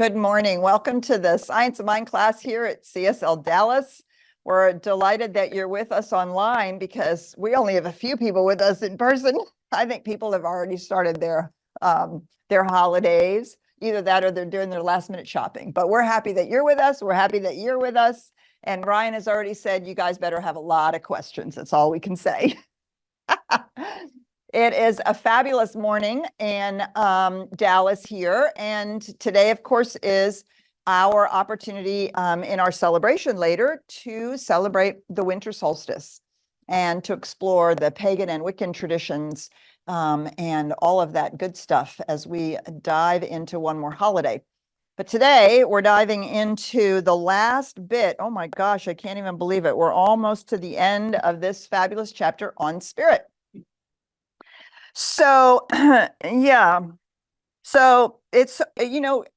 Good morning. Welcome to the Science of Mind class here at CSLDallas. We're delighted that you're with us online because we only have a few people with us in person. I think people have already started their holidays, either that or they're doing their last minute shopping. But we're happy that you're with us. We're happy that you're with us. And Ryan has already said you guys better have a lot of questions. That's all we can say. It is a fabulous morning in Dallas here. And today, of course, is our opportunity in our celebration later to celebrate the winter solstice and to explore the pagan and Wiccan traditions and all of that good stuff as we dive into one more holiday. But today we're diving into the last bit. Oh my gosh, I can't even believe it. We're almost to the end of this fabulous chapter on spirit. So, yeah. So it's,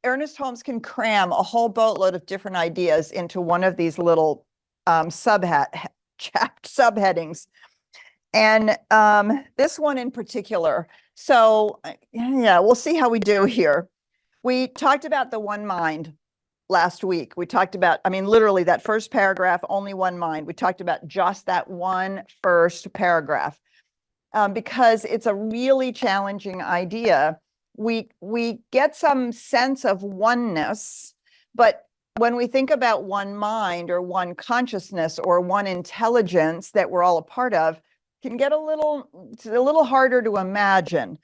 Ernest Holmes can cram a whole boatload of different ideas into one of these little subheadings. And this one in particular. So, yeah, we'll see how we do here. We talked about the one mind last week. We talked about, literally that first paragraph, only one mind. We talked about just that one first paragraph. Because it's a really challenging idea. We get some sense of oneness, but when we think about one mind or one consciousness or one intelligence that we're all a part of, can get it's a little harder to imagine.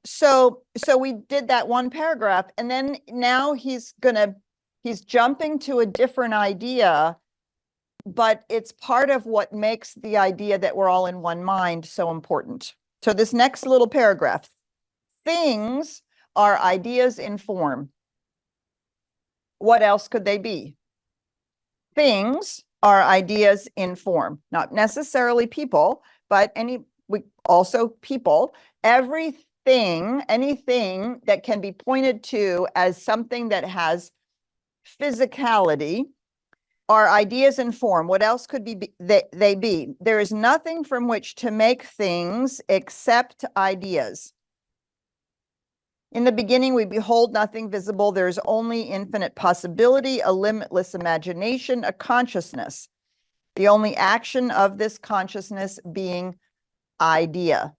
So we did that one paragraph, and then now he's jumping to a different idea. But it's part of what makes the idea that we're all in one mind so important. So this next little paragraph, things are ideas in form. What else could they be? Things are ideas in form, not necessarily people, but also people. Anything that can be pointed to as something that has physicality are ideas in form. What else could they be? There is nothing from which to make things except ideas. In the beginning, we behold nothing visible. There is only infinite possibility, a limitless imagination, a consciousness. The only action of this consciousness being idea.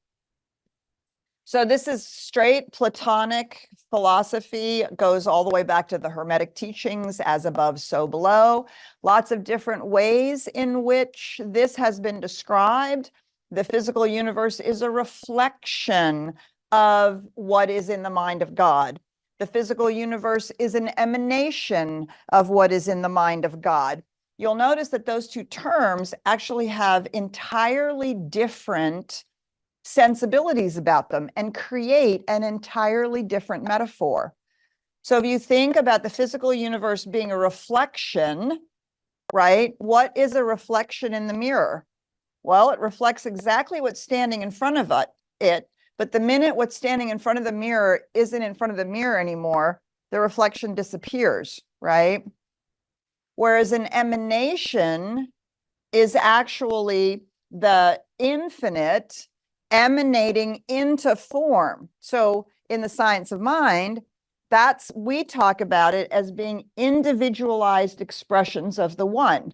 So this is straight Platonic philosophy, goes all the way back to the Hermetic teachings, as above, so below. Lots of different ways in which this has been described. The physical universe is a reflection of what is in the mind of God. The physical universe is an emanation of what is in the mind of God. You'll notice that those two terms actually have entirely different sensibilities about them and create an entirely different metaphor. So if you think about the physical universe being a reflection, right? What is a reflection in the mirror? Well, it reflects exactly what's standing in front of it, but the minute what's standing in front of the mirror isn't in front of the mirror anymore, the reflection disappears, right? Whereas an emanation is actually the infinite emanating into form. So in the science of mind, we talk about it as being individualized expressions of the one.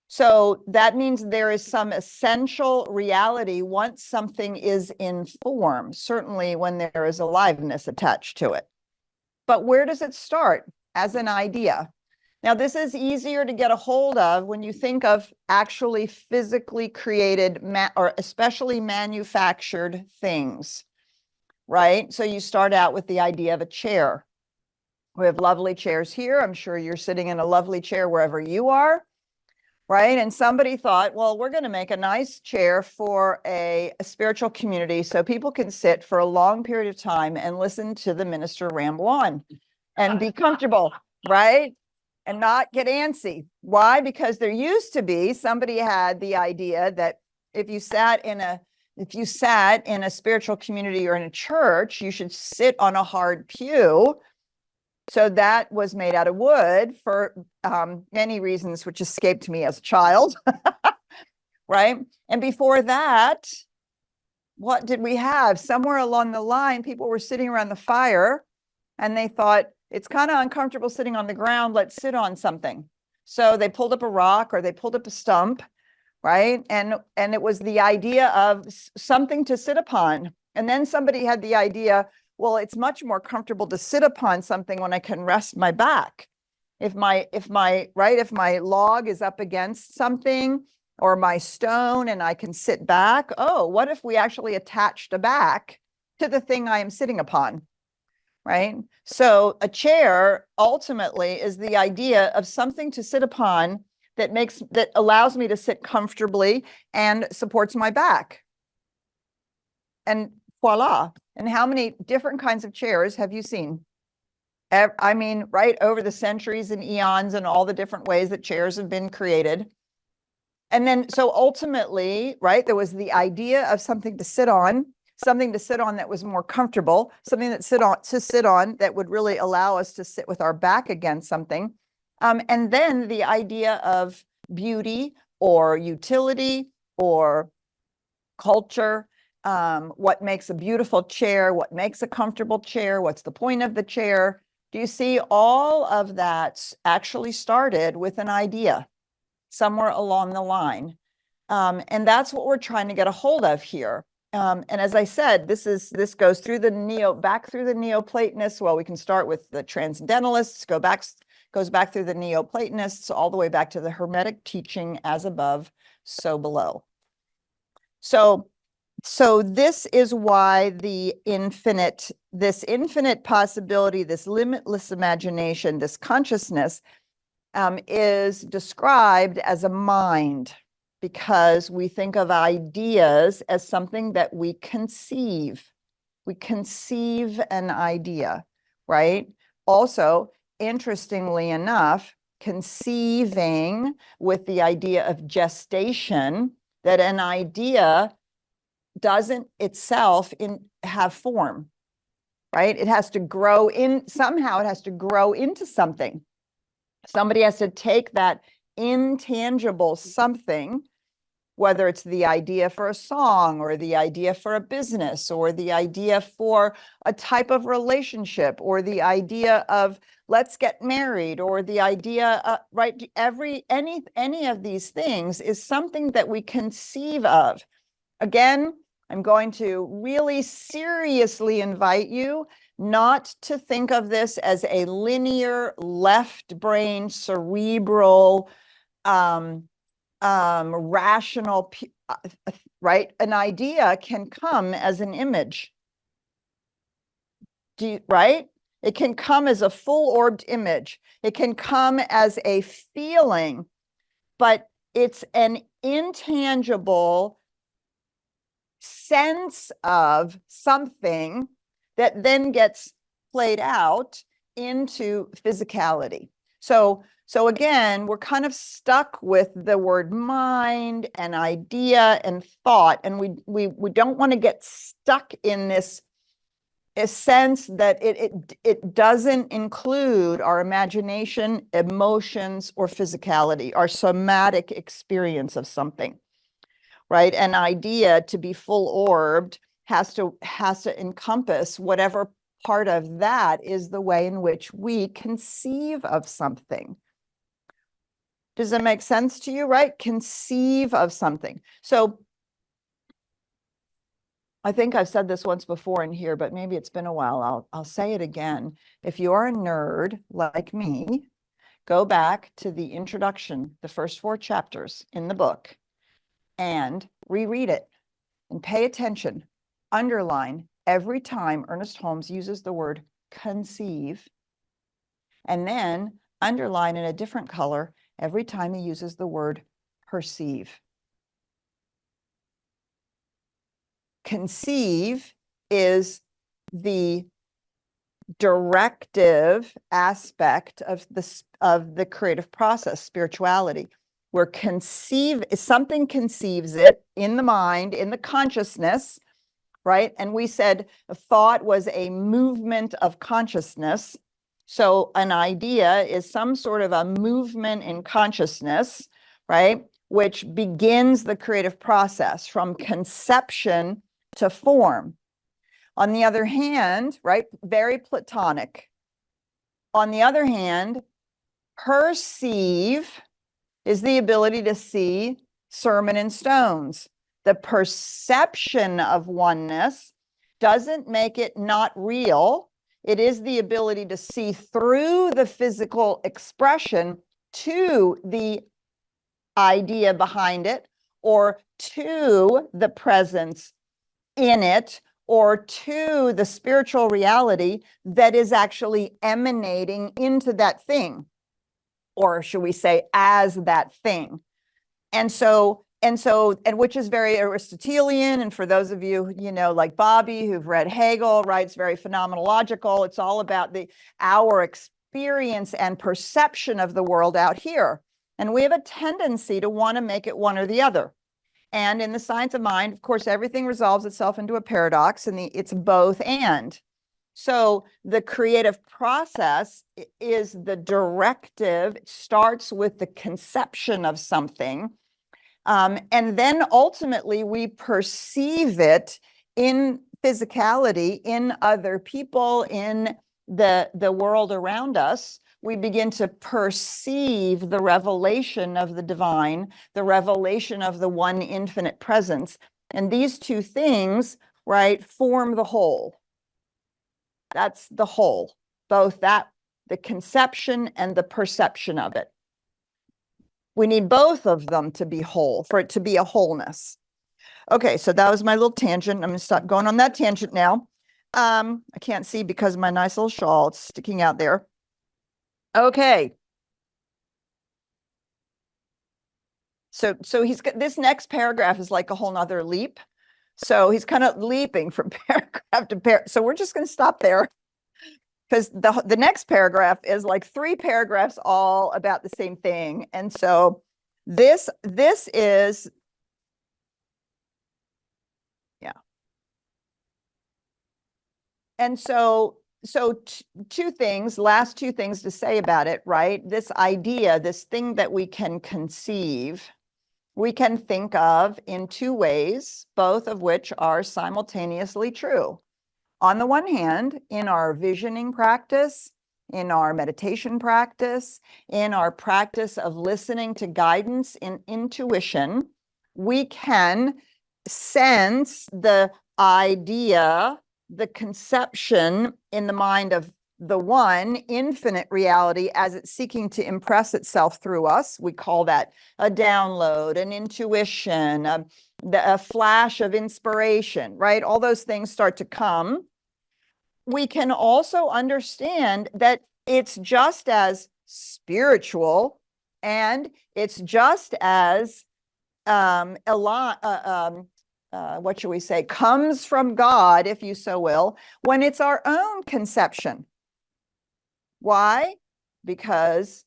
So that means there is some essential reality once something is in form, certainly when there is aliveness attached to it. But where does it start? As an idea. Now, this is easier to get a hold of when you think of actually physically created or especially manufactured things, right? So you start out with the idea of a chair. We have lovely chairs here. I'm sure you're sitting in a lovely chair wherever you are, right? And somebody thought, well, we're going to make a nice chair for a spiritual community so people can sit for a long period of time and listen to the minister ramble on and be comfortable, right? And not get antsy. Why? Because there used to be, somebody had the idea that if you sat in a spiritual community or in a church, you should sit on a hard pew. So that was made out of wood for many reasons, which escaped me as a child, right? And before that, what did we have? Somewhere along the line, people were sitting around the fire and they thought, it's kind of uncomfortable sitting on the ground, let's sit on something. So they pulled up a rock or they pulled up a stump, right? And it was the idea of something to sit upon. And then somebody had the idea, well, it's much more comfortable to sit upon something when I can rest my back. If my log is up against something or my stone and I can sit back, oh, what if we actually attached a back to the thing I am sitting upon, right? So a chair ultimately is the idea of something to sit upon that allows me to sit comfortably and supports my back. And voila. And how many different kinds of chairs have you seen? I mean, right, over the centuries and eons and all the different ways that chairs have been created. And then, so ultimately, right, there was the idea of something to sit on that was more comfortable, something to sit on that would really allow us to sit with our back against something. And then the idea of beauty or utility or culture, what makes a beautiful chair, what makes a comfortable chair, what's the point of the chair. Do you see all of that actually started with an idea somewhere along the line? And that's what we're trying to get a hold of here. And as I said, this goes through back through the Neoplatonists. Well, we can start with the Transcendentalists, goes back through the Neoplatonists, all the way back to the Hermetic teaching, as above, so below. So this is why this infinite possibility, this limitless imagination, this consciousness is described as a mind, because we think of ideas as something that we conceive. We conceive an idea, right? Also, interestingly enough, conceiving with the idea of gestation, that an idea doesn't itself have form, right? It has to grow somehow it has to grow into something. Somebody has to take that intangible something, whether it's the idea for a song or the idea for a business or the idea for a type of relationship or the idea of let's get married or the idea, right? Any of these things is something that we conceive of. Again, I'm going to really seriously invite you not to think of this as a linear, left brain, cerebral, rational, right? An idea can come as an image. Right? It can come as a full-orbed image. It can come as a feeling, but it's an intangible sense of something that then gets played out into physicality. So again, we're kind of stuck with the word mind and idea and thought, and we don't want to get stuck in this sense that it doesn't include our imagination, emotions, or physicality, our somatic experience of something. Right? An idea, to be full-orbed, has to encompass whatever part of that is the way in which we conceive of something. Does that make sense to you, right? Conceive of something. So I think I've said this once before in here, but maybe it's been a while. I'll say it again. If you're a nerd like me, go back to the introduction, the first 4 chapters in the book, and reread it and pay attention. Underline every time Ernest Holmes uses the word conceive, and then underline in a different color every time he uses the word perceive. Conceive is the directive aspect of the creative process, spirituality, where something conceives it in the mind, in the consciousness, right? And we said a thought was a movement of consciousness. So an idea is some sort of a movement in consciousness, right? Which begins the creative process from conception to form. On the other hand, right, very Platonic, On the other hand, perceive is the ability to see sermon in stones. The perception of oneness doesn't make it not real. It is the ability to see through the physical expression to the idea behind it, or to the presence in it, or to the spiritual reality that is actually emanating into that thing, or should we say as that thing. And which is very Aristotelian. And for those of you, like Bobby, who've read Hegel, right, it's very phenomenological. It's all about our experience and perception of the world out here. And we have a tendency to want to make it one or the other. And in the science of mind, of course, everything resolves itself into a paradox, and it's both and. So the creative process is the directive. It starts with the conception of something. And then ultimately we perceive it in physicality, in other people, in the world around us. We begin to perceive the revelation of the divine, the revelation of the one infinite presence. And these two things, right, form the whole. That's the whole, both the conception and the perception of it. We need both of them to be whole, for it to be a wholeness. Okay, so that was my little tangent. I'm going to stop going on that tangent now. I can't see because of my nice little shawl. It's sticking out there. Okay. So he's got this next paragraph is like a whole nother leap. So he's kind of leaping from paragraph to paragraph. So we're just going to stop there, because the next paragraph is like 3 paragraphs all about the same thing. And so this is, yeah. And so last two things to say about it, right? This idea, this thing that we can conceive, we can think of in 2 ways, both of which are simultaneously true. On the one hand, in our visioning practice, in our meditation practice, in our practice of listening to guidance and intuition, we can sense the idea, the conception in the mind of the one infinite reality as it's seeking to impress itself through us. We call that a download, an intuition, a flash of inspiration, right? All those things start to come. We can also understand that it's just as spiritual and it's just as what should we say, comes from God, if you so will, when it's our own conception. Why? Because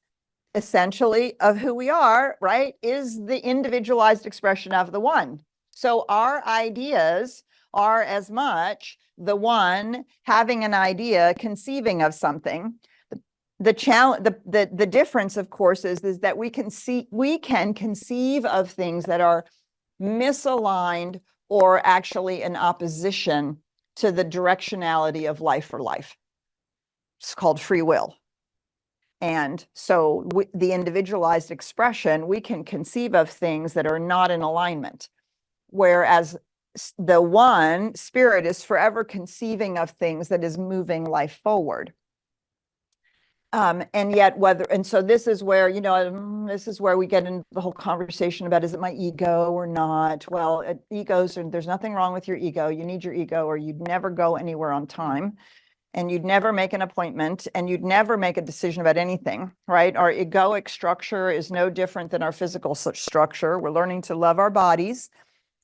essentially of who we are, right, is the individualized expression of the one. So our ideas are as much the one having an idea, conceiving of something. The challenge, the difference, of course, is that we can conceive of things that are misaligned or actually in opposition to the directionality of life for life. It's called free will. And so the individualized expression, we can conceive of things that are not in alignment, whereas the one spirit is forever conceiving of things that is moving life forward. And yet so this is where, this is where we get into the whole conversation about, is it my ego or not? Well, there's nothing wrong with your ego. You need your ego, or you'd never go anywhere on time, and you'd never make an appointment, and you'd never make a decision about anything, right? Our egoic structure is no different than our physical structure. We're learning to love our bodies.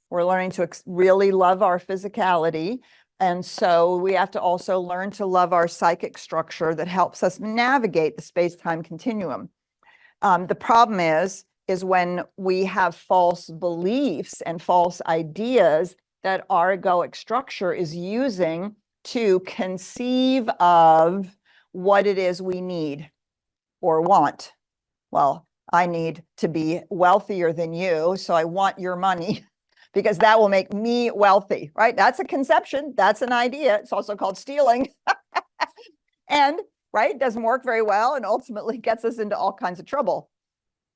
We're learning to really love our physicality. And so we have to also learn to love our psychic structure that helps us navigate the space-time continuum. The problem is when we have false beliefs and false ideas that our egoic structure is using to conceive of what it is we need or want. Well, I need to be wealthier than you, so I want your money, because that will make me wealthy, right? That's a conception. That's an idea. It's also called stealing. And right? It doesn't work very well and ultimately gets us into all kinds of trouble.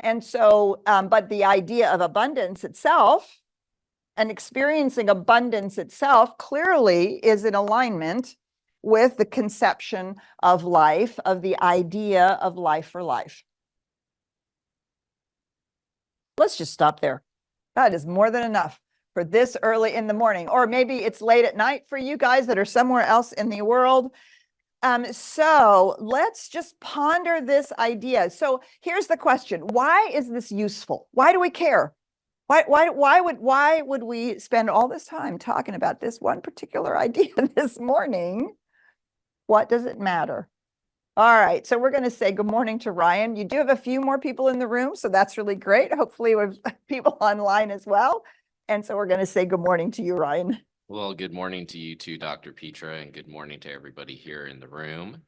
And so, but the idea of abundance itself and experiencing abundance itself clearly is in alignment with the conception of life, of the idea of life for life. Let's just stop there. That is more than enough for this early in the morning, or maybe it's late at night for you guys that are somewhere else in the world. So let's just ponder this idea. So here's the question. Why is this useful? Why do we care? Why would we spend all this time talking about this one particular idea this morning? What does it matter? All right, so we're going to say good morning to Ryan. You do have a few more people in the room, so that's really great. Hopefully we have people online as well. And so we're going to say good morning to you, Ryan. Well, good morning to you too, Dr. Petra, and good morning to everybody here in the room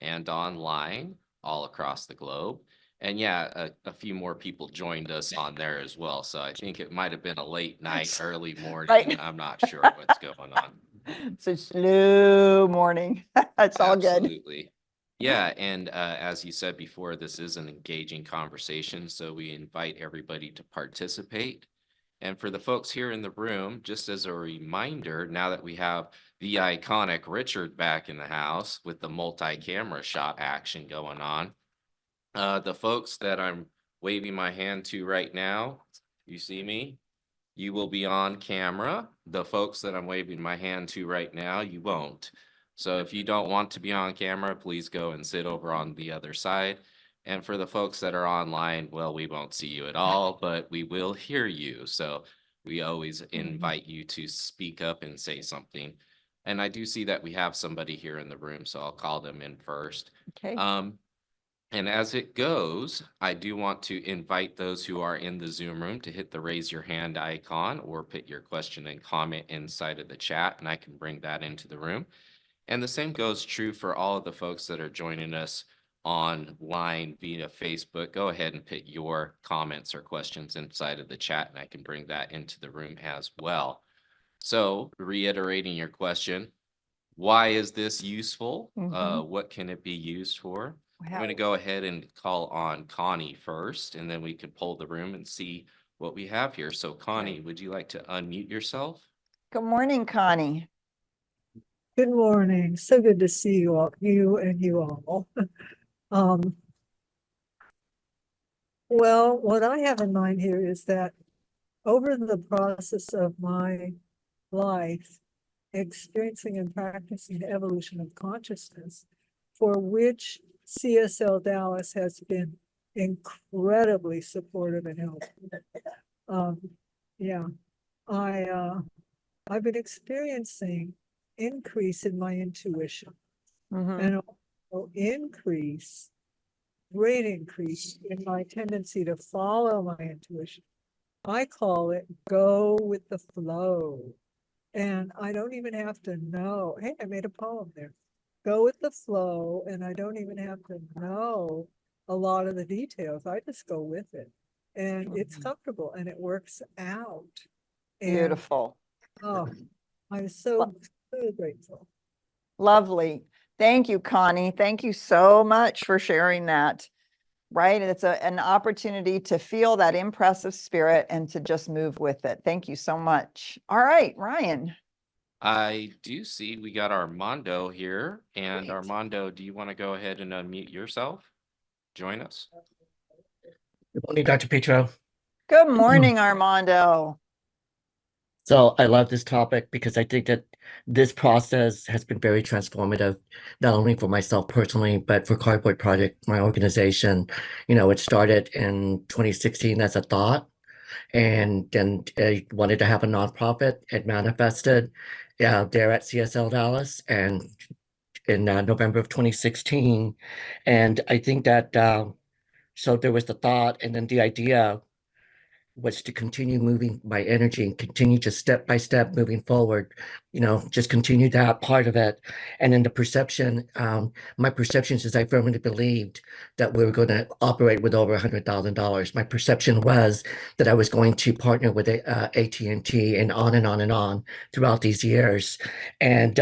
and online all across the globe. And yeah, a few more people joined us on there as well. So I think it might have been a late night, early morning. Right. I'm not sure what's going on. It's a slow morning. It's all good. Absolutely. Yeah, and as you said before, this is an engaging conversation, so we invite everybody to participate. And for the folks here in the room, just as a reminder, now that we have the iconic Richard back in the house with the multi-camera shot action going on, the folks that I'm waving my hand to right now, you see me? You will be on camera. The folks that I'm waving my hand to right now, you won't. So if you don't want to be on camera, please go and sit over on the other side. And for the folks that are online, well, we won't see you at all, but we will hear you. So we always invite you to speak up and say something. And I do see that we have somebody here in the room, so I'll call them in first. Okay. And as it goes, I do want to invite those who are in the Zoom room to hit the raise your hand icon or put your question and comment inside of the chat, and I can bring that into the room. And the same goes true for all of the folks that are joining us online via Facebook. Go ahead and put your comments or questions inside of the chat, and I can bring that into the room as well. So reiterating your question, why is this useful? What can it be used for? I'm going to go ahead and call on Connie first, and then we can poll the room and see what we have here. So Connie, would you like to unmute yourself? Good morning, Connie. Good morning. So good to see you all, you all. Well, what I have in mind here is that over the process of my life, experiencing and practicing the evolution of consciousness, for which CSLDallas has been incredibly supportive and helpful. I've been experiencing increase in my intuition and also great increase in my tendency to follow my intuition. I call it go with the flow. And I don't even have to know. Hey, I made a poem there. Go with the flow, and I don't even have to know a lot of the details. I just go with it. And it's comfortable and it works out. And, beautiful. Oh, I'm so grateful. Lovely. Thank you, Connie. Thank you so much for sharing that. Right. And it's an opportunity to feel that impressive spirit and to just move with it. Thank you so much. All right, Ryan. I do see we got Armando here. And Armando, do you want to go ahead and unmute yourself? Join us. Good morning, Dr. Petra. Good morning, Armando. So I love this topic because I think that this process has been very transformative, not only for myself personally, but for Cardboard Project, my organization. You know, it started in 2016 as a thought, and then I wanted to have a nonprofit. It manifested there at CSLDallas and in November of 2016. And I think that, so there was the thought, and then the idea was to continue moving my energy and continue just step by step moving forward, you know, just continue that part of it. And then the perception, my perceptions is I firmly believed that we were going to operate with over $100,000. My perception was that I was going to partner with AT&T and on and on and on throughout these years. And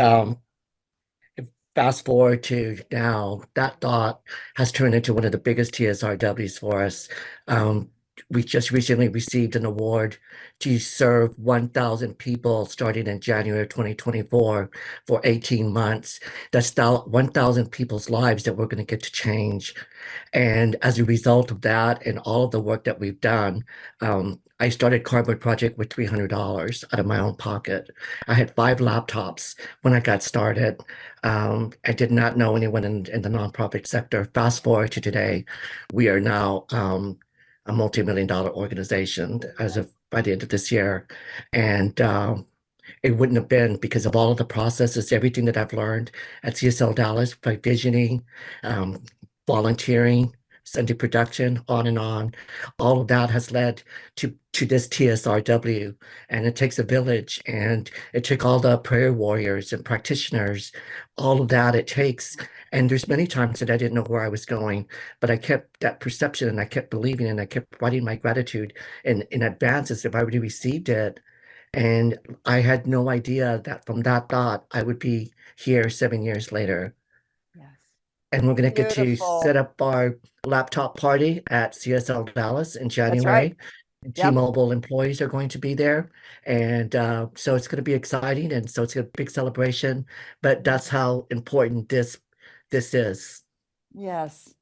fast forward to now, that thought has turned into one of the biggest TSRWs for us. We just recently received an award to serve 1,000 people starting in January 2024 for 18 months. That's 1,000 people's lives that we're going to get to change. And as a result of that and all of the work that we've done, I started Cardboard Project with $300 out of my own pocket. I had 5 laptops when I got started. I did not know anyone in the nonprofit sector. Fast forward to today, we are now a multi-million-dollar organization as of by the end of this year. And it wouldn't have been because of all of the processes, everything that I've learned at CSLDallas by visioning, volunteering, Sunday production, on and on. All of that has led to this TSRW, and it takes a village, and it took all the prayer warriors and practitioners, all of that it takes. And there's many times that I didn't know where I was going, but I kept that perception and I kept believing and I kept writing my gratitude in advance as if I already received it. And I had no idea that from that thought, I would be here 7 years later. Yes. And we're going to get to Beautiful. set up our laptop party at CSL Dallas in That's right. January. And Yep. T-Mobile employees are going to be there. And so it's going to be exciting. And so it's a big celebration. But that's how important this is. Yes.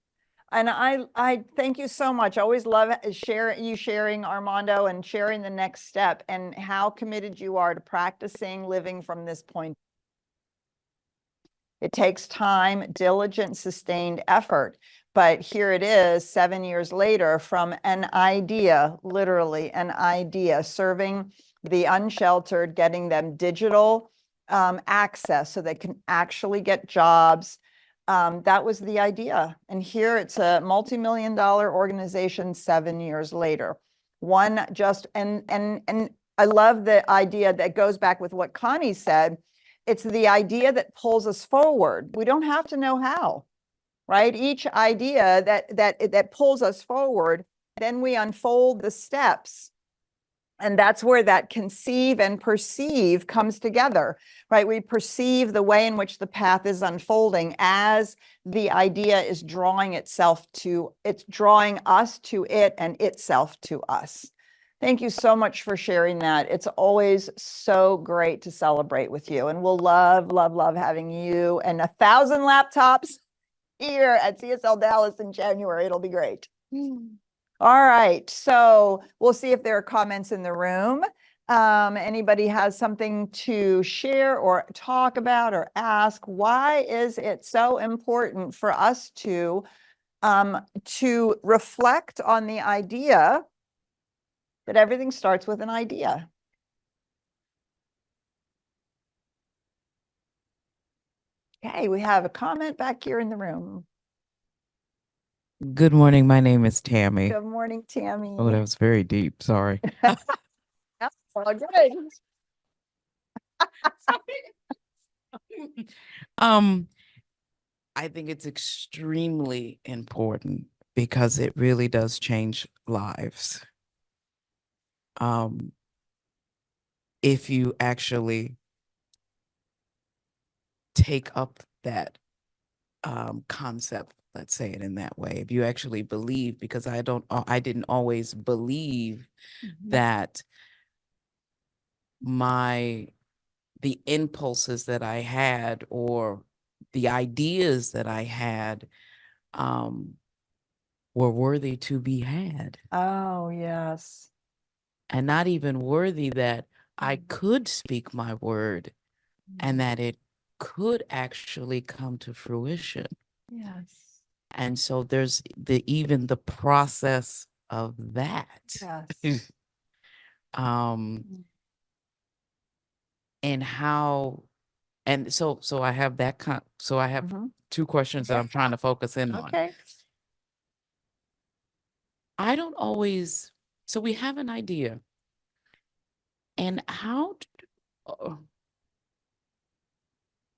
And I thank you so much. I always love sharing, Armando, and sharing the next step and how committed you are to practicing living from this point. It takes time, diligent, sustained effort. But here it is 7 years later from an idea, literally an idea, serving the unsheltered, getting them digital access so they can actually get jobs. That was the idea. And here it's a multi-million-dollar organization 7 years later. And I love the idea that goes back with what Connie said. It's the idea that pulls us forward. We don't have to know how, right? Each idea that pulls us forward, then we unfold the steps. And that's where that conceive and perceive comes together, right? We perceive the way in which the path is unfolding as the idea is drawing us to it and itself to us. Thank you so much for sharing that. It's always so great to celebrate with you. And we'll love, love, love having you and 1,000 laptops here at CSL Dallas in January. It'll be great. All right, so we'll see if there are comments in the room. Anybody has something to share or talk about or ask? Why is it so important for us to reflect on the idea that everything starts with an idea? Okay, we have a comment back here in the room. Good morning. My name is Tammy. Good morning, Tammy. Oh, that was very deep. Sorry. That's all good. I think it's extremely important because it really does change lives. If you actually take up that concept, let's say it in that way, if you actually believe, because I didn't always believe that the impulses that I had or the ideas that I had were worthy to be had. Oh, yes. And not even worthy that I could speak my word and that it could actually come to fruition. Yes. And so there's even the process of that. Yes. And how, and so I have that so I have two questions that I'm trying to focus in on. Okay. I don't always, so we have an idea, and how,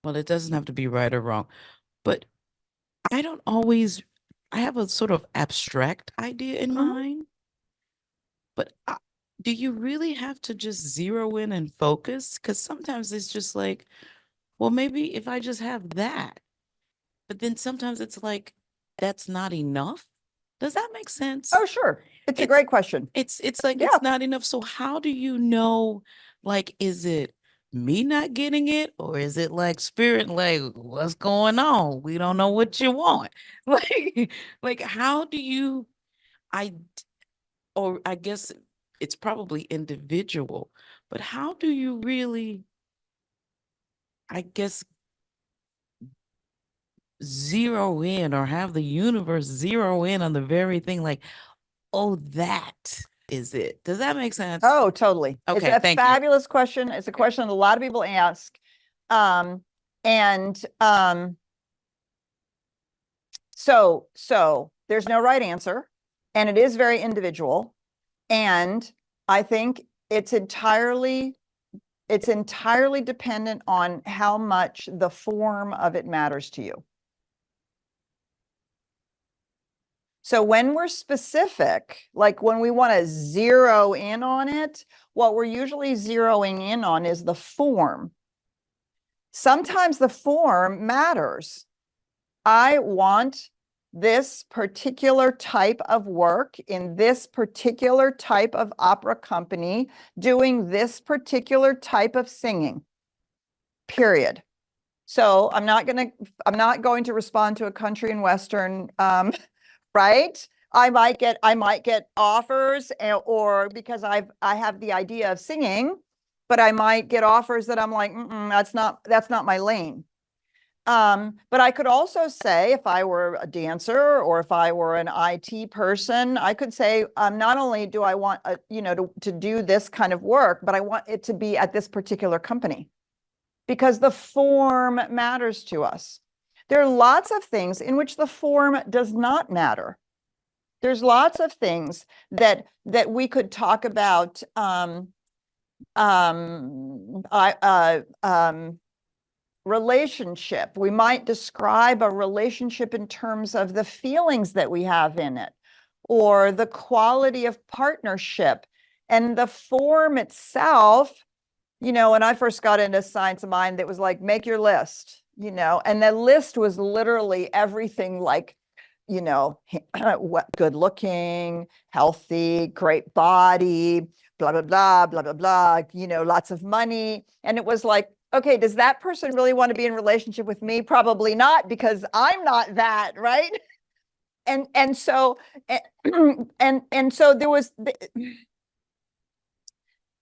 well, it doesn't have to be right or wrong, but I don't always, I have a sort of abstract idea in mind, but do you really have to just zero in and focus? Because sometimes it's just like, well, maybe if I just have that, but then sometimes it's like, that's not enough. Does that make sense? Oh, sure. It's a It's- great question. It's like, Yeah. it's not enough. So how do you know, like, is it me not getting it, or is it like spirit, like, what's going on? We don't know what you want. Like how do you, or I guess it's probably individual, but how do you really, I guess, zero in or have the universe zero in on the very thing, like, oh, that is it. Does that make sense? Oh, totally. Okay, It's a thank you. fabulous question. It's a question that a lot of people ask. So there's no right answer, and it is very individual. And I think it's entirely dependent on how much the form of it matters to you. So when we're specific, like when we want to zero in on it, what we're usually zeroing in on is the form. Sometimes the form matters. I want this particular type of work in this particular type of opera company doing this particular type of singing, period. So I'm not going to respond to a country and western, right? I might get offers, or because I have the idea of singing, but I might get offers that I'm like, that's not my lane. But I could also say, if I were a dancer or if I were an IT person, I could say, not only do I want, to do this kind of work, but I want it to be at this particular company, because the form matters to us. There are lots of things in which the form does not matter. There's lots of things that we could talk about. Relationship. We might describe a relationship in terms of the feelings that we have in it, or the quality of partnership, and the form itself. When I first got into science of mind, it was like, make your list, and the list was literally everything, like, good looking, healthy, great body, blah, blah, blah, blah, blah, blah, lots of money. And it was like, okay, does that person really want to be in relationship with me? Probably not, because I'm not that, right? And so so there was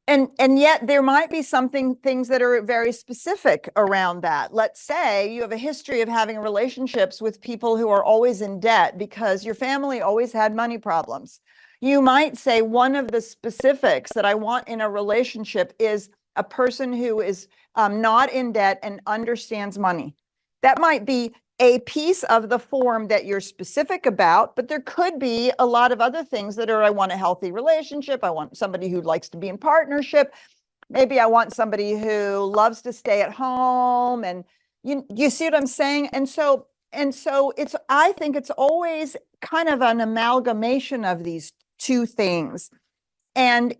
and yet there might be things that are very specific around that. Let's say you have a history of having relationships with people who are always in debt because your family always had money problems. You might say one of the specifics that I want in a relationship is a person who is not in debt and understands money. That might be a piece of the form that you're specific about, but there could be a lot of other things that are, I want a healthy relationship. I want somebody who likes to be in partnership. Maybe I want somebody who loves to stay at home. And you see what I'm saying? And so I think it's always kind of an amalgamation of these two things. And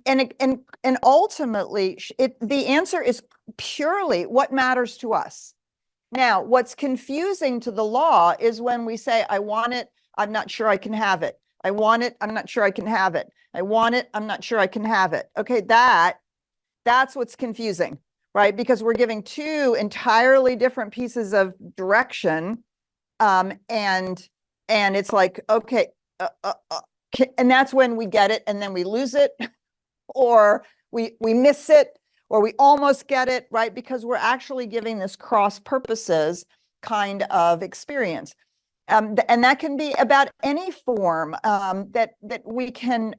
ultimately the answer is purely what matters to us. Now, what's confusing to the law is when we say, I want it, I'm not sure I can have it. I want it, I'm not sure I can have it. I want it, I'm not sure I can have it. Okay, that's what's confusing, right? Because we're giving two entirely different pieces of direction. And it's like, okay, and that's when we get it and then we lose it, or we miss it, or we almost get it, right? Because we're actually giving this cross purposes kind of experience. And that can be about any form that we can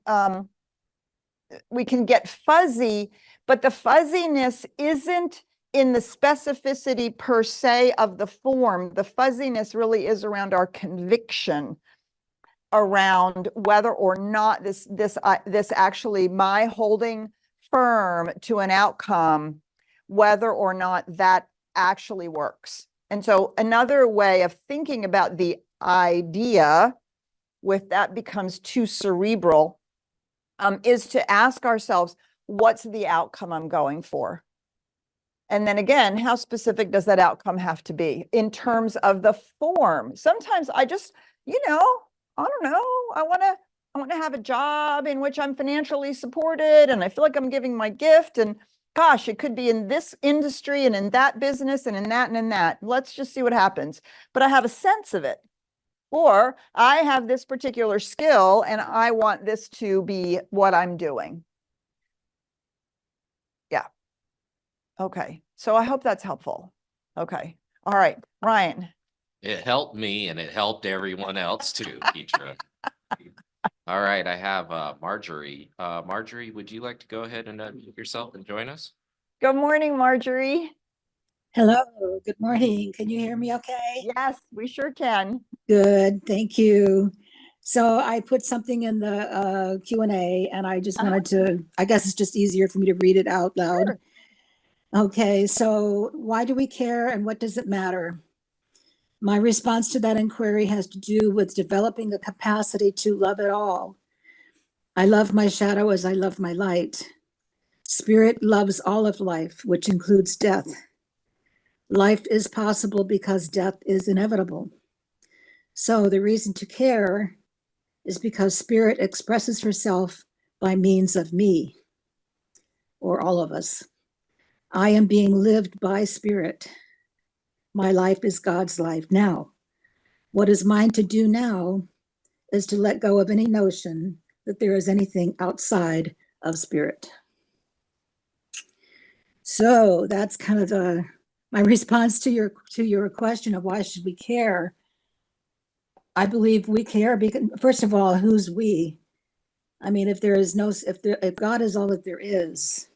get fuzzy, but the fuzziness isn't in the specificity per se of the form. The fuzziness really is around our conviction around whether or not this actually, my holding firm to an outcome, whether or not that actually works. And so another way of thinking about the idea, if that becomes too cerebral, is to ask ourselves, what's the outcome I'm going for? And then again, how specific does that outcome have to be in terms of the form? Sometimes I just, I don't know, I want to have a job in which I'm financially supported and I feel like I'm giving my gift, and gosh, it could be in this industry and in that business and in that and in that. Let's just see what happens. But I have a sense of it. Or I have this particular skill and I want this to be what I'm doing. Yeah. Okay. So I hope that's helpful. Okay. All right. Ryan. It helped me and it helped everyone else too, Petra. All right, I have Marjorie. Marjorie, would you like to go ahead and unmute yourself and join us? Good morning, Marjorie. Hello, good morning. Can you hear me okay? Yes, we sure can. Good, thank you. So I put something in the Q&A and I just wanted to, I guess it's just easier for me to read it out loud. Sure. Okay, so why do we care and what does it matter? My response to that inquiry has to do with developing a capacity to love it all. I love my shadow as I love my light. Spirit loves all of life, which includes death. Life is possible because death is inevitable. So the reason to care is because Spirit expresses herself by means of me, or all of us. I am being lived by Spirit. My life is God's life now. What is mine to do now is to let go of any notion that there is anything outside of Spirit. So that's kind of my response to your question of why should we care. I believe we care because, first of all, who's we? I mean, if God is all that there is,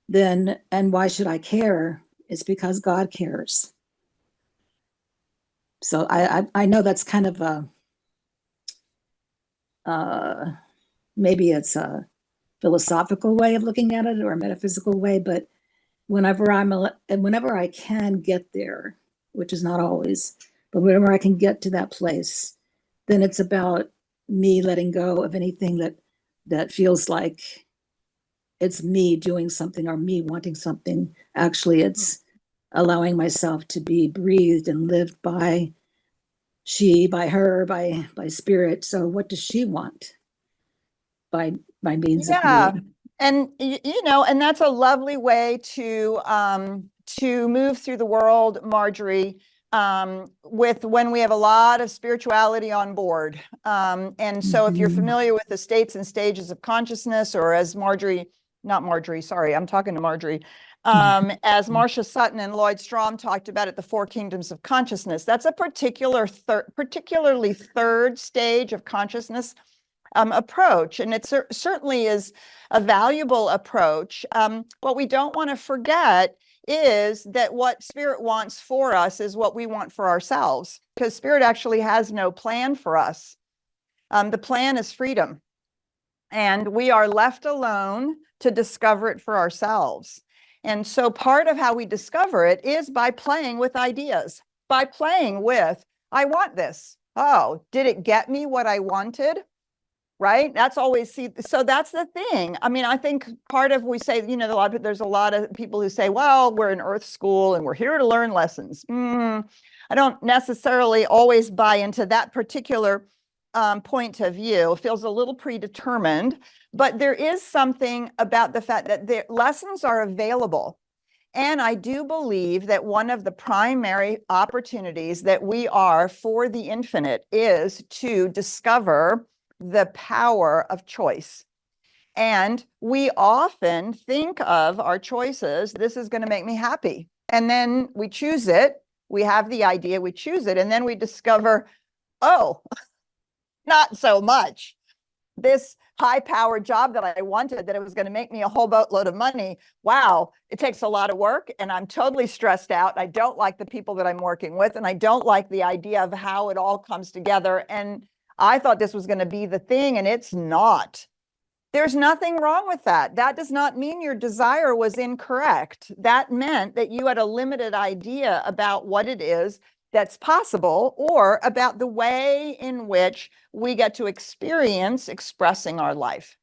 then, and why should I care? It's because God cares. So I know that's kind of maybe it's a philosophical way of looking at it or a metaphysical way, but whenever I can get there, which is not always, but whenever I can get to that place, then it's about me letting go of anything that feels like it's me doing something or me wanting something. Actually, it's allowing myself to be breathed and lived by her, by Spirit. So what does she want by means of me? And and that's a lovely way to move through the world, Marjorie, with when we have a lot of spirituality on board. And so if you're familiar with the states and stages of consciousness, or as I'm talking to Marjorie, as Marcia Sutton and Lloyd Strom talked about it, the 4 kingdoms of consciousness, that's a particularly third stage of consciousness approach. And it certainly is a valuable approach. What we don't want to forget is that what Spirit wants for us is what we want for ourselves, because Spirit actually has no plan for us. The plan is freedom, and we are left alone to discover it for ourselves. And so part of how we discover it is by playing with ideas, by playing with, I want this. Oh, did it get me what I wanted? Right? That's always so that's the thing. I mean, I think part of, we say, there's a lot of people who say, well, we're in Earth School and we're here to learn lessons. I don't necessarily always buy into that particular point of view. It feels a little predetermined, but there is something about the fact that the lessons are available. And I do believe that one of the primary opportunities that we are for the infinite is to discover the power of choice. And we often think of our choices, this is going to make me happy. And then we choose it. We have the idea, we choose it. And then we discover, oh, not so much. This high-powered job that I wanted, that it was going to make me a whole boatload of money. Wow, it takes a lot of work and I'm totally stressed out. I don't like the people that I'm working with, and I don't like the idea of how it all comes together. And I thought this was going to be the thing, and it's not. There's nothing wrong with that. That does not mean your desire was incorrect. That meant that you had a limited idea about what it is that's possible, or about the way in which we get to experience expressing our life.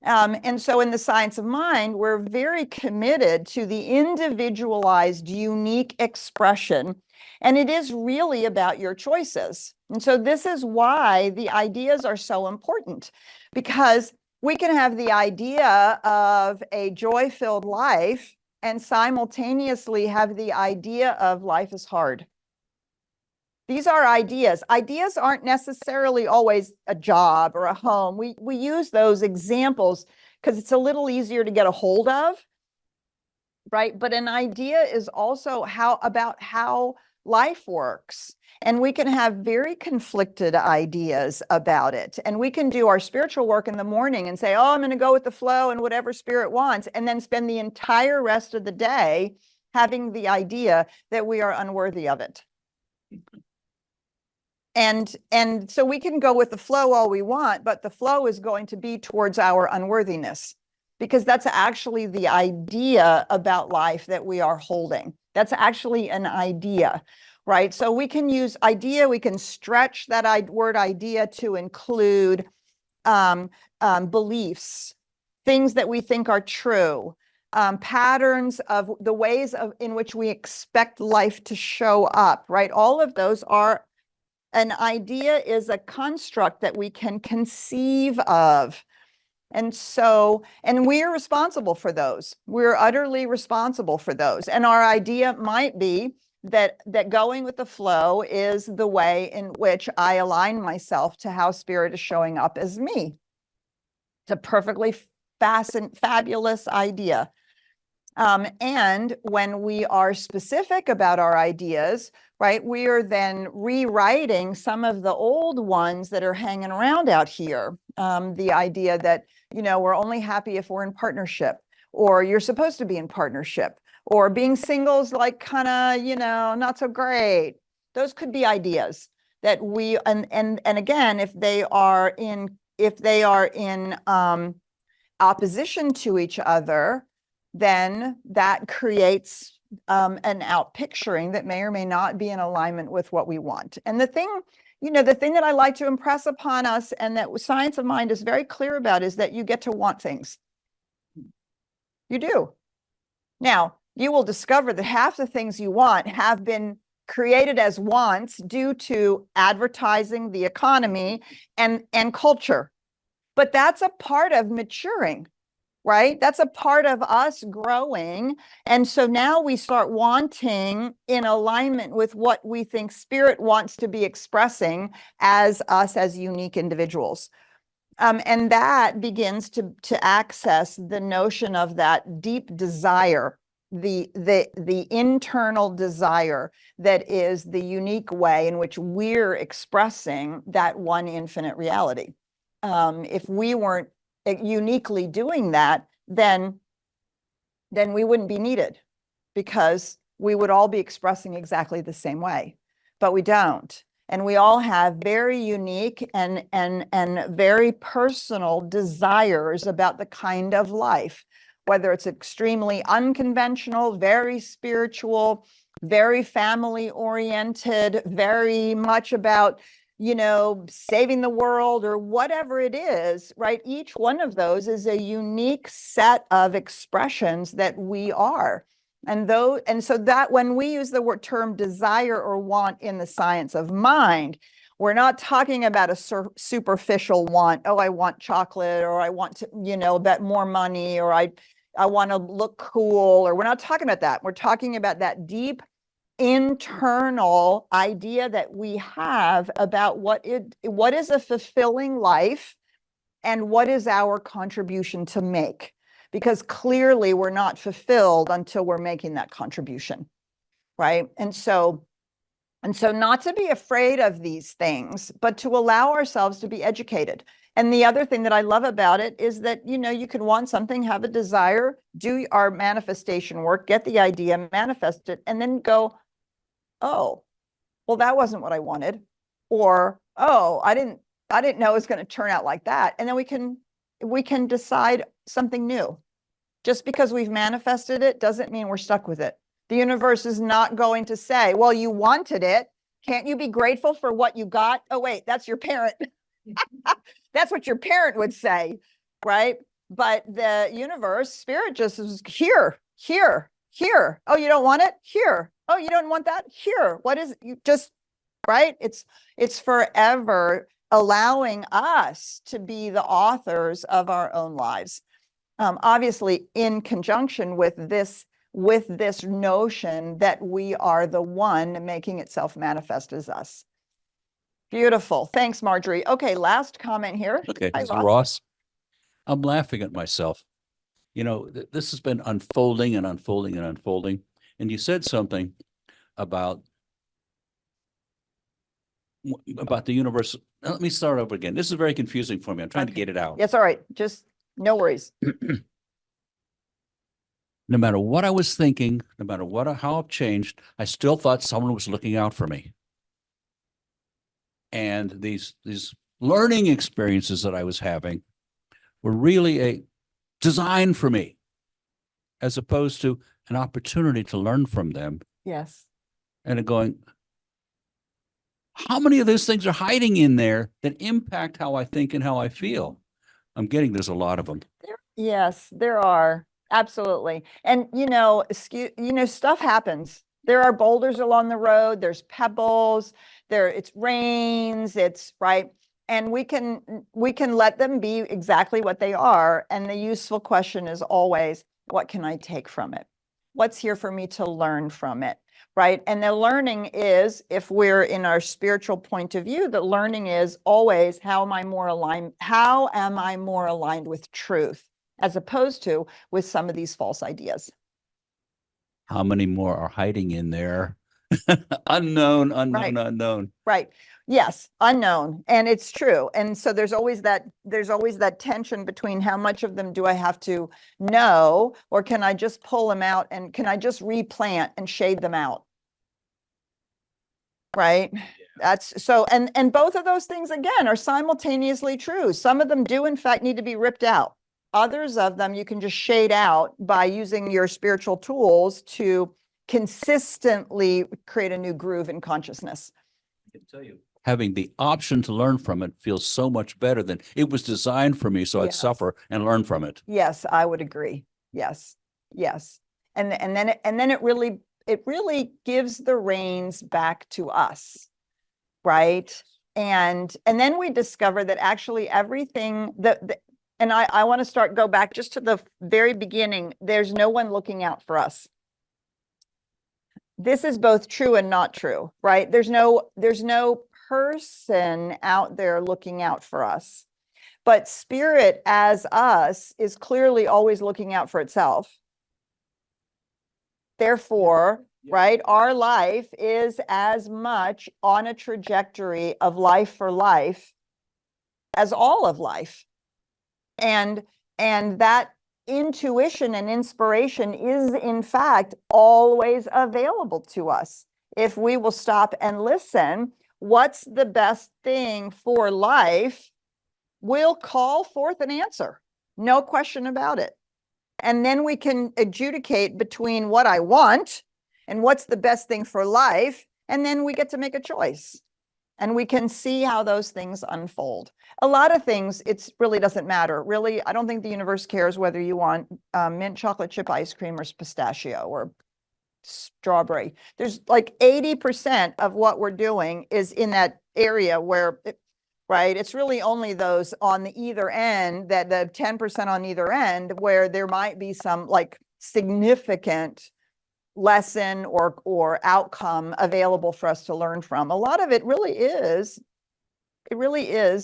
And so in the science of mind, we're very committed to the individualized, unique expression. And it is really about your choices. And so this is why the ideas are so important, because we can have the idea of a joy-filled life and simultaneously have the idea of life is hard. These are ideas. Ideas aren't necessarily always a job or a home. We use those examples because it's a little easier to get a hold of, right? But an idea is also about how life works. And we can have very conflicted ideas about it. And we can do our spiritual work in the morning and say, oh, I'm going to go with the flow and whatever spirit wants, and then spend the entire rest of the day having the idea that we are unworthy of it. And so we can go with the flow all we want, but the flow is going to be towards our unworthiness, because that's actually the idea about life that we are holding. That's actually an idea, right? So we can use idea, we can stretch that word idea to include beliefs, things that we think are true, patterns of the ways in which we expect life to show up, right? All of those are. An idea is a construct that we can conceive of. And so, and we're responsible for those. We're utterly responsible for those. And our idea might be that going with the flow is the way in which I align myself to how spirit is showing up as me. It's a perfectly fabulous idea. And when we are specific about our ideas, right, we are then rewriting some of the old ones that are hanging around out here. The idea that, we're only happy if we're in partnership, or you're supposed to be in partnership, or being singles like kind of, not so great. Those could be ideas that we, and again, if they are in opposition to each other, then that creates an outpicturing that may or may not be in alignment with what we want. And the thing that I like to impress upon us, and that science of mind is very clear about, is that you get to want things. You do. Now, you will discover that half the things you want have been created as wants due to advertising, the economy, and culture. But that's a part of maturing. Right? That's a part of us growing. And so now we start wanting in alignment with what we think spirit wants to be expressing as us as unique individuals. And that begins to access the notion of that deep desire, the internal desire that is the unique way in which we're expressing that one infinite reality. If we weren't uniquely doing that, then we wouldn't be needed, because we would all be expressing exactly the same way, but we don't. And we all have very unique and very personal desires about the kind of life, whether it's extremely unconventional, very spiritual, very family oriented, very much about saving the world, or whatever it is, right? Each one of those is a unique set of expressions that we are. And so that when we use the term desire or want in the science of mind, we're not talking about a superficial want. Oh, I want chocolate, or I want to, bet more money, or I want to look cool, or we're not talking about that. We're talking about that deep internal idea that we have about what is a fulfilling life and what is our contribution to make, because clearly we're not fulfilled until we're making that contribution, right? And so not to be afraid of these things, but to allow ourselves to be educated. And the other thing that I love about it is that, you can want something, have a desire, do our manifestation work, get the idea, manifest it, and then go, oh, well, that wasn't what I wanted. Or, oh, I didn't know it was going to turn out like that. And then we can decide something new. Just because we've manifested it doesn't mean we're stuck with it. The universe is not going to say, well, you wanted it. Can't you be grateful for what you got? Oh, wait, that's your parent. That's what your parent would say, right? but the universe, spirit just is here, here, here. Oh, you don't want it? Here. Oh, you don't want that? Here. What is you just right? It's forever allowing us to be the authors of our own lives. Obviously, in conjunction with this notion that we are the one making itself manifest as us. Beautiful. Thanks, Marjorie. Okay, last comment here. Okay, Hi, this is Ross. Ross. I'm laughing at myself. You know, this has been unfolding and unfolding and unfolding. And you said something about the universe. Let me start over again. This is very confusing for me. I'm trying to Okay. get it out. Yes, all right. Just no worries. No matter what I was thinking, no matter how I've changed, I still thought someone was looking out for me. And these learning experiences that I was having were really designed for me, as opposed to an opportunity to learn from them. Yes. And going, how many of those things are hiding in there that impact how I think and how I feel? I'm getting there's a lot of them. Yes, there are. Absolutely. And stuff happens. There are boulders along the road, there's pebbles, it rains, it's right. And we can let them be exactly what they are. And the useful question is always, what can I take from it? What's here for me to learn from it? Right. And the learning is, if we're in our spiritual point of view, the learning is always, how am I more aligned with truth, as opposed to with some of these false ideas? How many more are hiding in there? Unknown. Right. Yes, unknown. And it's true. And so there's always that tension between how much of them do I have to know, or can I just pull them out and can I just replant and shade them out? Right. Yeah. That's so, and both of those things again are simultaneously true. Some of them do in fact need to be ripped out. Others of them you can just shade out by using your spiritual tools to consistently create a new groove in consciousness. I can tell you, having the option to learn from it feels so much better than it was designed for me, so I'd suffer and learn from it. Yes, I would agree. Yes. And then it really gives the reins back to us, right? And then we discover that actually everything and I want to go back just to the very beginning. There's no one looking out for us. This is both true and not true, right? There's no person out there looking out for us. But spirit as us is clearly always looking out for itself. Therefore, right, our life is as much on a trajectory of life for life as all of life. And that intuition and inspiration is in fact always available to us. If we will stop and listen, what's the best thing for life will call forth an answer, no question about it. And then we can adjudicate between what I want and what's the best thing for life. And then we get to make a choice. And we can see how those things unfold. A lot of things, it really doesn't matter. Really, I don't think the universe cares whether you want mint chocolate chip ice cream or pistachio or strawberry. There's like 80% of what we're doing is in that area where, right? It's really only those on the either end, that the 10% on either end, where there might be some like significant lesson or outcome available for us to learn from. A lot of it really is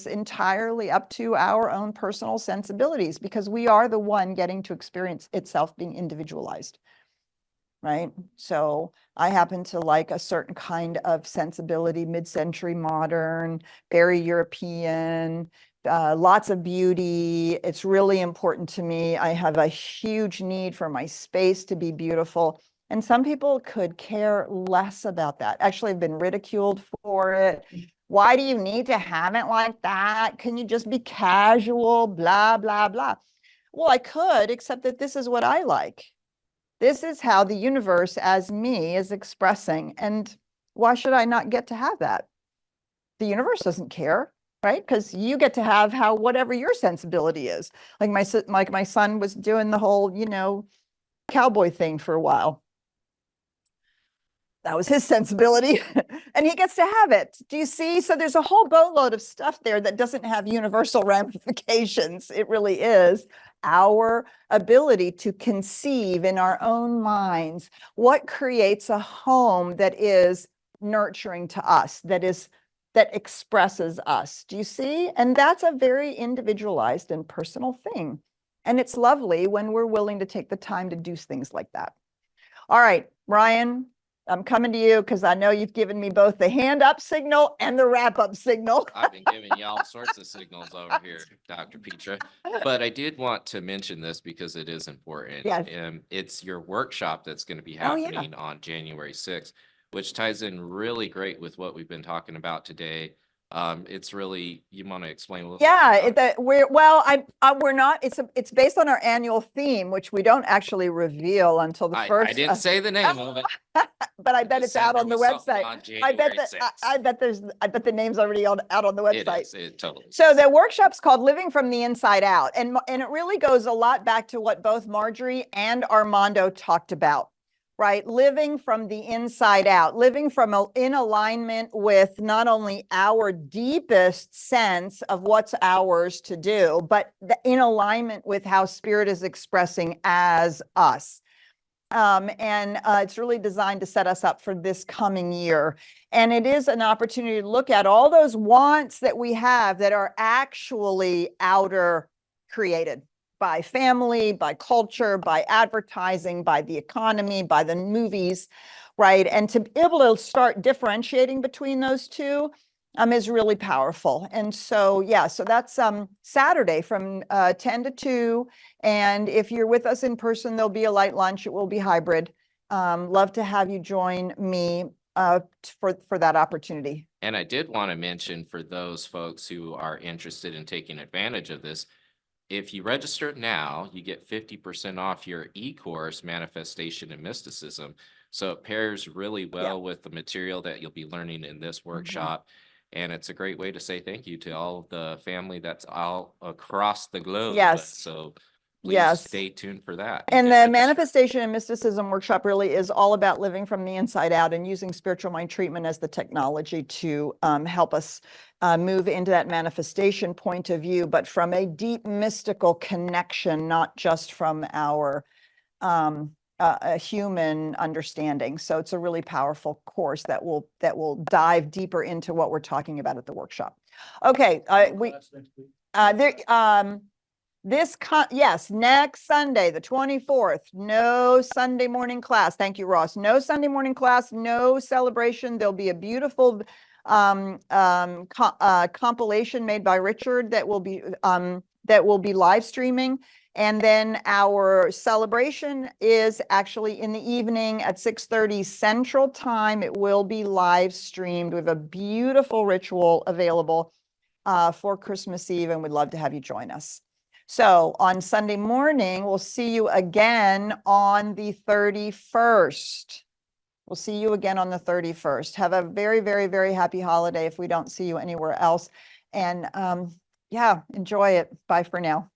entirely up to our own personal sensibilities, because we are the one getting to experience itself being individualized, right? So I happen to like a certain kind of sensibility, mid-century modern, very European, lots of beauty. It's really important to me. I have a huge need for my space to be beautiful. And some people could care less about that. Actually, I've been ridiculed for it. Why do you need to have it like that? Can you just be casual, blah, blah, blah? Well, I could, except that this is what I like. This is how the universe as me is expressing. And why should I not get to have that? The universe doesn't care. right? Because you get to have whatever your sensibility is. Like my son was doing the whole, cowboy thing for a while. That was his sensibility and he gets to have it. Do you see? So there's a whole boatload of stuff there that doesn't have universal ramifications. It really is our ability to conceive in our own minds what creates a home that is nurturing to us, that expresses us. Do you see? And that's a very individualized and personal thing. And it's lovely when we're willing to take the time to do things like that. All right, Ryan, I'm coming to you because I know you've given me both the hand up signal and the wrap up signal. I've been giving you all sorts of signals over here, Dr. Petra. But I did want to mention this because it is important. Yes. It's your workshop that's going to be Oh, yeah. happening on January 6th, which ties in really great with what we've been talking about today. It's really, you want to explain a little bit Yeah, about we're not, it's based on our annual theme, which we don't actually reveal until the I first. didn't say the name of it. But I bet just it's out said on the there was something website. on I bet January that, 6th. I bet the name's already out on the It website. is, it totally. So the workshop's called Living from the Inside Out. And it really goes a lot back to what both Marjorie and Armando talked about, right? Living from the inside out, living in alignment with not only our deepest sense of what's ours to do, but in alignment with how spirit is expressing as us. And it's really designed to set us up for this coming year. And it is an opportunity to look at all those wants that we have that are actually outer created by family, by culture, by advertising, by the economy, by the movies, right? And to be able to start differentiating between those two is really powerful. And so, yeah, so that's Saturday from 10 to 2. And if you're with us in person, there'll be a light lunch. It will be hybrid. Love to have you join me for that opportunity. And I did want to mention for those folks who are interested in taking advantage of this, if you register now, you get 50% off your e-course, Manifestation and Mysticism. So it pairs really well with the material that you'll be learning in this workshop. And it's a great way to say thank you to all of the family that's all across the globe. Yes. So please Yes. stay tuned for that. And Get the registered. Manifestation and Mysticism workshop really is all about living from the inside out and using spiritual mind treatment as the technology to help us move into that manifestation point of view, but from a deep mystical connection, not just from our a human understanding. So it's a really powerful course that will dive deeper into what we're talking about at the workshop. Okay, yes, next Sunday, the 24th, no Sunday morning class. Thank you, Ross. No Sunday morning class, no celebration. There'll be a beautiful compilation made by Richard that will be live streaming. And then our celebration is actually in the evening at 6:30 Central Time. It will be live streamed. We have a beautiful ritual available for Christmas Eve, and we'd love to have you join us. So on Sunday morning, we'll see you again on the 31st. We'll see you again on the 31st. Have a very, very, very happy holiday if we don't see you anywhere else. And yeah, enjoy it. Bye for now.